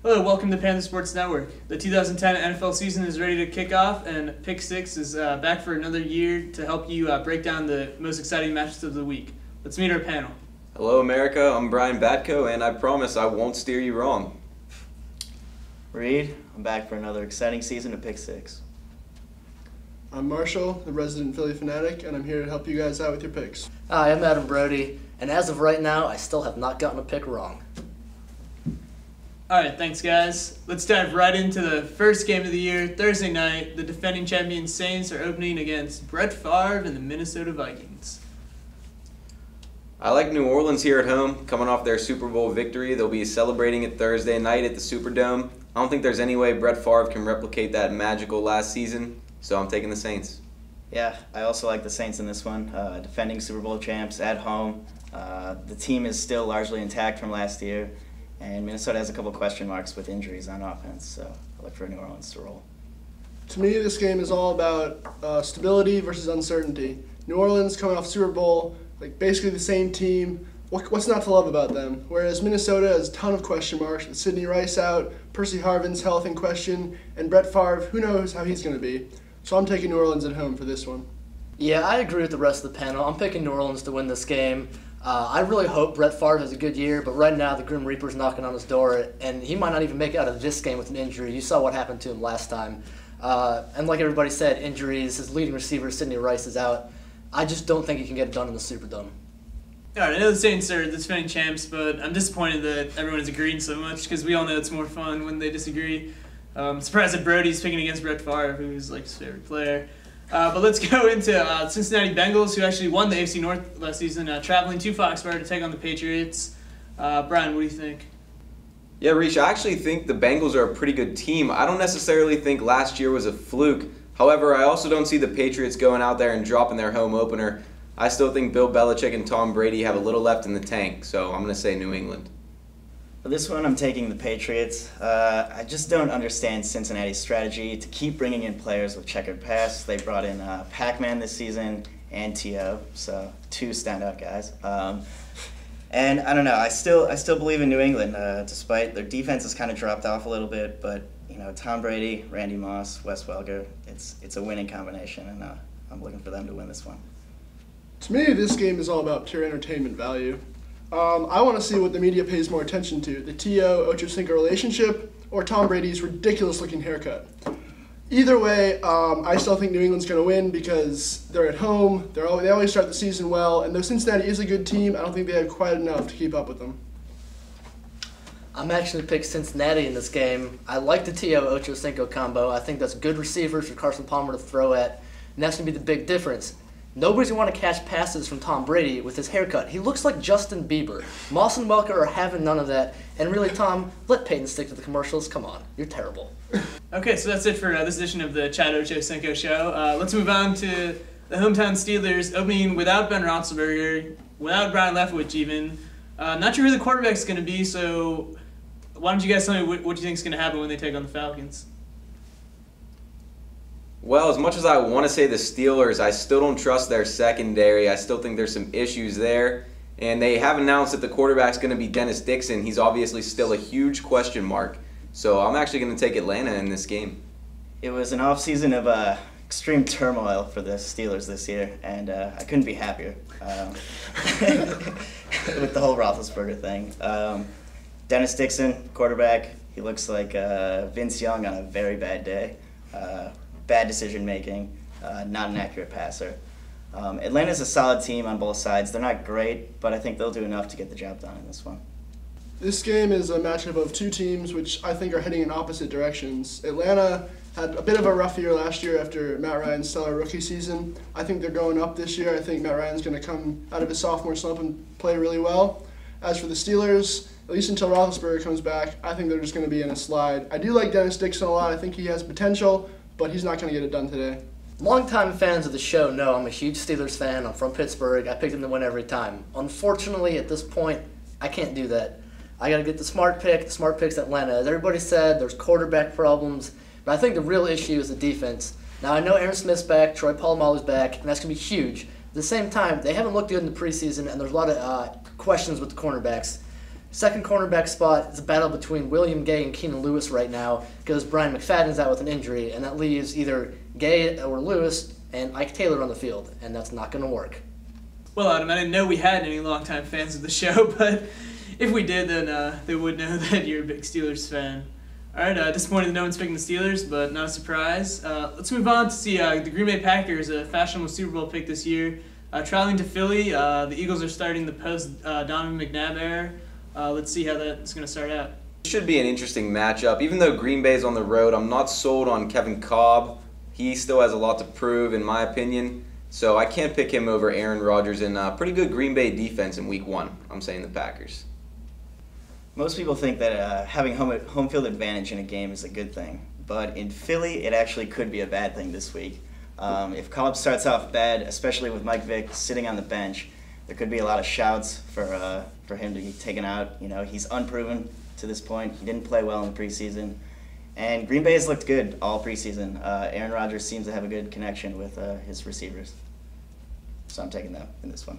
Hello, welcome to Panther Sports Network. The 2010 NFL season is ready to kick off, and Pick Six is back for another year to help you break down the most exciting matchups of the week. Let's meet our panel. Hello, America. I'm Brian Batko, and I promise I won't steer you wrong. Reed, I'm back for another exciting season of Pick Six. I'm Marshall, the resident Philly fanatic, and I'm here to help you guys out with your picks. Hi, I'm Adam Brody, and as of right now, I still have not gotten a pick wrong. Alright, thanks guys. Let's dive right into the first game of the year. Thursday night, the defending champion Saints are opening against Brett Favre and the Minnesota Vikings. I like New Orleans here at home, coming off their Super Bowl victory. They'll be celebrating it Thursday night at the Superdome. I don't think there's any way Brett Favre can replicate that magical last season, so I'm taking the Saints. Yeah, I also like the Saints in this one. Defending Super Bowl champs at home. The team is still largely intact from last year, and Minnesota has a couple question marks with injuries on offense, so I look for New Orleans to roll. To me, this game is all about stability versus uncertainty. New Orleans coming off Super Bowl, like basically the same team. What's not to love about them? Whereas Minnesota has a ton of question marks with Sidney Rice out, Percy Harvin's health in question, and Brett Favre, who knows how he's going to be. So I'm taking New Orleans at home for this one. Yeah, I agree with the rest of the panel. I'm picking New Orleans to win this game. I really hope Brett Favre has a good year, but right now the Grim Reaper's knocking on his door, and he might not even make it out of this game with an injury. You saw what happened to him last time. And like everybody said, injuries, his leading receiver, Sidney Rice, is out. I just don't think he can get it done in the Superdome. Alright, I know the Saints are the defending champs, but I'm disappointed that everyone is agreeing so much because we all know it's more fun when they disagree. I'm surprised that Brody's picking against Brett Favre, who's like his favorite player. But let's go into Cincinnati Bengals, who actually won the AFC North last season, traveling to Foxborough to take on the Patriots. Brian, what do you think? Yeah, Reach, I actually think the Bengals are a pretty good team. I don't necessarily think last year was a fluke. However, I also don't see the Patriots going out there and dropping their home opener. I still think Bill Belichick and Tom Brady have a little left in the tank, so I'm going to say New England. For this one, I'm taking the Patriots. I just don't understand Cincinnati's strategy to keep bringing in players with checkered past. They brought in Pac-Man this season and T.O., so two standout guys. And I don't know, I still believe in New England, despite their defense has kind of dropped off a little bit. But you know, Tom Brady, Randy Moss, Wes Welker, it's a winning combination, and I'm looking for them to win this one. To me, this game is all about pure entertainment value. I want to see what the media pays more attention to, the T.O. Ocho Cinco relationship or Tom Brady's ridiculous-looking haircut. Either way, I still think New England's going to win because they're at home, they always start the season well, and though Cincinnati is a good team, I don't think they have quite enough to keep up with them. I'm actually picked Cincinnati in this game. I like the T.O. Ocho Cinco combo. I think that's good receivers for Carson Palmer to throw at, and that's going to be the big difference. Nobody's going to want to catch passes from Tom Brady with his haircut. He looks like Justin Bieber. Moss and Welker are having none of that. And really, Tom, let Peyton stick to the commercials. Come on, you're terrible. Okay, so that's it for this edition of the Chad Ochocinco Show. Let's move on to the hometown Steelers opening without Ben Roethlisberger, without Brian Leftwich even. Not sure who the quarterback's going to be, so why don't you guys tell me what you think is going to happen when they take on the Falcons? Well, as much as I want to say the Steelers, I still don't trust their secondary. I still think there's some issues there. And they have announced that the quarterback's going to be Dennis Dixon. He's obviously still a huge question mark. So I'm actually going to take Atlanta in this game. It was an offseason of extreme turmoil for the Steelers this year, and I couldn't be happier with the whole Roethlisberger thing. Dennis Dixon, quarterback, he looks like Vince Young on a very bad day. Bad decision making, not an accurate passer. Atlanta's a solid team on both sides. They're not great, but I think they'll do enough to get the job done in this one. This game is a matchup of two teams which I think are heading in opposite directions. Atlanta had a bit of a rough year last year after Matt Ryan's stellar rookie season. I think they're going up this year. I think Matt Ryan's going to come out of his sophomore slump and play really well. As for the Steelers, at least until Roethlisberger comes back, I think they're just going to be in a slide. I do like Dennis Dixon a lot. I think he has potential, but he's not going to get it done today. Longtime fans of the show know I'm a huge Steelers fan. I'm from Pittsburgh. I pick them to win every time. Unfortunately, at this point, I can't do that. I got to get the smart pick. The smart pick's Atlanta. As everybody said, there's quarterback problems, but I think the real issue is the defense. Now, I know Aaron Smith's back, Troy Polamalu's back, and that's going to be huge. At the same time, they haven't looked good in the preseason, and there's a lot of questions with the cornerbacks. Second cornerback spot is a battle between William Gay and Keenan Lewis right now because Brian McFadden's out with an injury, and that leaves either Gay or Lewis and Ike Taylor on the field, and that's not going to work. Well, Adam, I didn't know we had any longtime fans of the show, but if we did, then they would know that you're a big Steelers fan. All right, disappointed that no one's picking the Steelers, but not a surprise. Let's move on to see the Green Bay Packers, a fashionable Super Bowl pick this year. Traveling to Philly, the Eagles are starting the post-Donovan McNabb era. Let's see how that's going to start out. It should be an interesting matchup. Even though Green Bay's on the road, I'm not sold on Kevin Kolb. He still has a lot to prove, in my opinion. So I can't pick him over Aaron Rodgers and pretty good Green Bay defense in Week 1. I'm saying the Packers. Most people think that having home field advantage in a game is a good thing, but in Philly, it actually could be a bad thing this week. If Kolb starts off bad, especially with Mike Vick sitting on the bench, there could be a lot of shouts for him to be taken out. You know, he's unproven to this point. He didn't play well in the preseason. And Green Bay has looked good all preseason. Aaron Rodgers seems to have a good connection with his receivers. So I'm taking that in this one.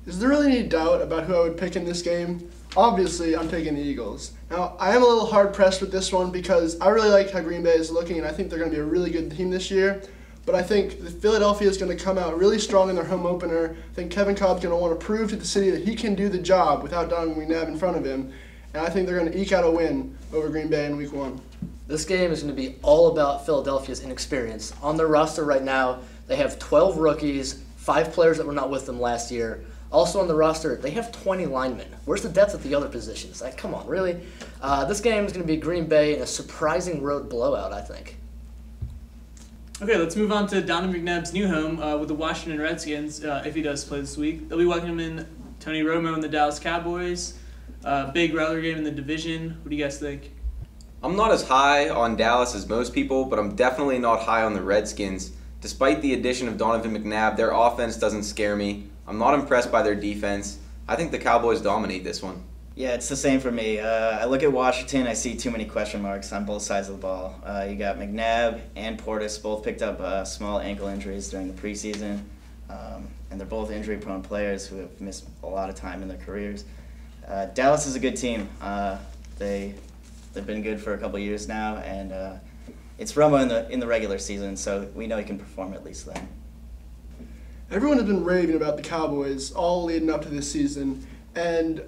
Is there really any doubt about who I would pick in this game? Obviously, I'm taking the Eagles. Now, I am a little hard-pressed with this one because I really like how Green Bay is looking, and I think they're going to be a really good team this year. But I think Philadelphia is going to come out really strong in their home opener. I think Kevin Kolb's going to want to prove to the city that he can do the job without Donovan McNabb in front of him. And I think they're going to eke out a win over Green Bay in Week 1. This game is going to be all about Philadelphia's inexperience. On their roster right now, they have 12 rookies, 5 players that were not with them last year. Also on the roster, they have 20 linemen. Where's the depth at the other positions? Like, come on, really? This game is going to be Green Bay in a surprising road blowout, I think. Okay, let's move on to Donovan McNabb's new home with the Washington Redskins, if he does play this week. They'll be welcoming Tony Romo and the Dallas Cowboys. Big rivalry game in the division. What do you guys think? I'm not as high on Dallas as most people, but I'm definitely not high on the Redskins. Despite the addition of Donovan McNabb, their offense doesn't scare me. I'm not impressed by their defense. I think the Cowboys dominate this one. Yeah, it's the same for me. I look at Washington, I see too many question marks on both sides of the ball. You got McNabb and Portis both picked up small ankle injuries during the preseason, and they're both injury-prone players who have missed a lot of time in their careers. Dallas is a good team. They've been good for a couple years now, and it's Romo in the regular season, so we know he can perform at least then. Everyone has been raving about the Cowboys all leading up to this season, and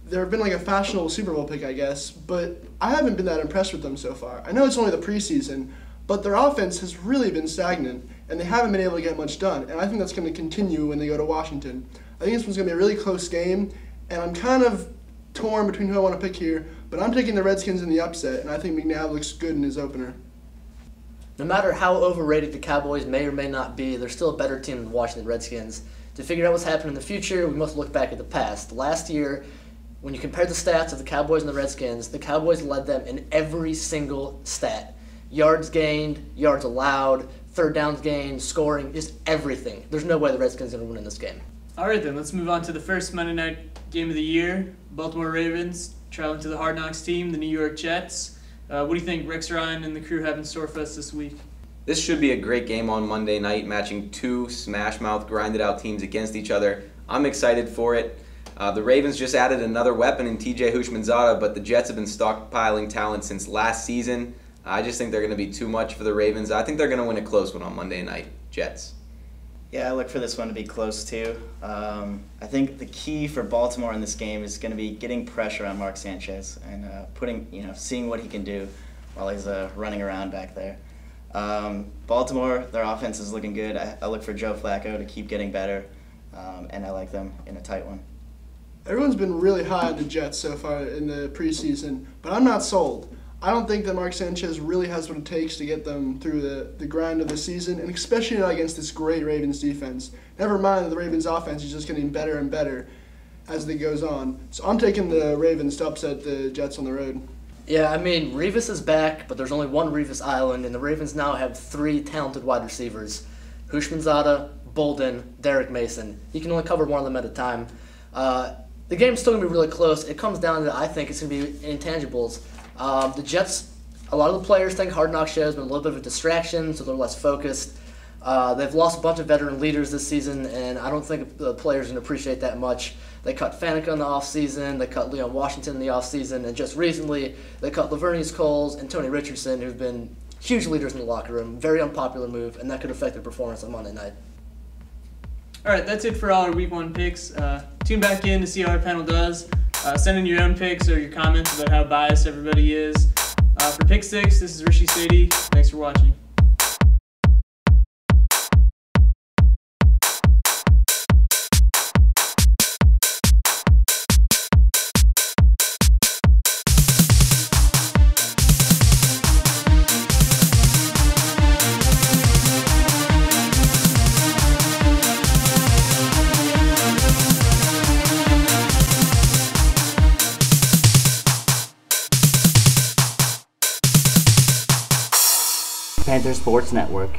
there have been like a fashionable Super Bowl pick, I guess, but I haven't been that impressed with them so far. I know it's only the preseason, but their offense has really been stagnant, and they haven't been able to get much done, and I think that's going to continue when they go to Washington. I think this one's going to be a really close game, and I'm kind of torn between who I want to pick here, but I'm taking the Redskins in the upset, and I think McNabb looks good in his opener. No matter how overrated the Cowboys may or may not be, they're still a better team than the Washington Redskins. To figure out what's happening in the future, we must look back at the past. Last year, when you compare the stats of the Cowboys and the Redskins, the Cowboys led them in every single stat. Yards gained, yards allowed, third downs gained, scoring, just everything. There's no way the Redskins are going to win in this game. All right, then, let's move on to the first Monday night game of the year. Baltimore Ravens traveling to the Hard Knocks team, the New York Jets. What do you think Rex Ryan and the crew have in store for us this week? This should be a great game on Monday night, matching two smash-mouth, grinded-out teams against each other. I'm excited for it. The Ravens just added another weapon in TJ Houshmandzadeh, but the Jets have been stockpiling talent since last season. I just think they're going to be too much for the Ravens. I think they're going to win a close one on Monday night. Jets. Yeah, I look for this one to be close too. I think the key for Baltimore in this game is going to be getting pressure on Mark Sanchez and seeing what he can do while he's running around back there. Baltimore, their offense is looking good. I look for Joe Flacco to keep getting better, and I like them in a tight one. Everyone's been really high on the Jets so far in the preseason, but I'm not sold. I don't think that Mark Sanchez really has what it takes to get them through the grind of the season, and especially not against this great Ravens defense. Never mind that the Ravens offense is just getting better and better as it goes on. So I'm taking the Ravens to upset the Jets on the road. Yeah, I mean, Revis is back, but there's only one Revis Island, and the Ravens now have 3 talented wide receivers. Houshmandzadeh, Bolden, Derek Mason. You can only cover one of them at a time. The game's still going to be really close. It comes down to, I think, it's going to be intangibles. The Jets, a lot of the players think Hard Knocks show has been a little bit of a distraction, so they're less focused. They've lost a bunch of veteran leaders this season, and I don't think the players can appreciate that much. They cut Faneca in the offseason, they cut Leon Washington in the offseason, and just recently they cut Lavernius Coles and Tony Richardson, who've been huge leaders in the locker room. Very unpopular move, and that could affect their performance on Monday night. All right, that's it for all our Week 1 picks. Tune back in to see how our panel does. Send in your own picks or your comments about how biased everybody is. For Pick 6, this is Rishi Sadie. Thanks for watching. Panther Sports Network.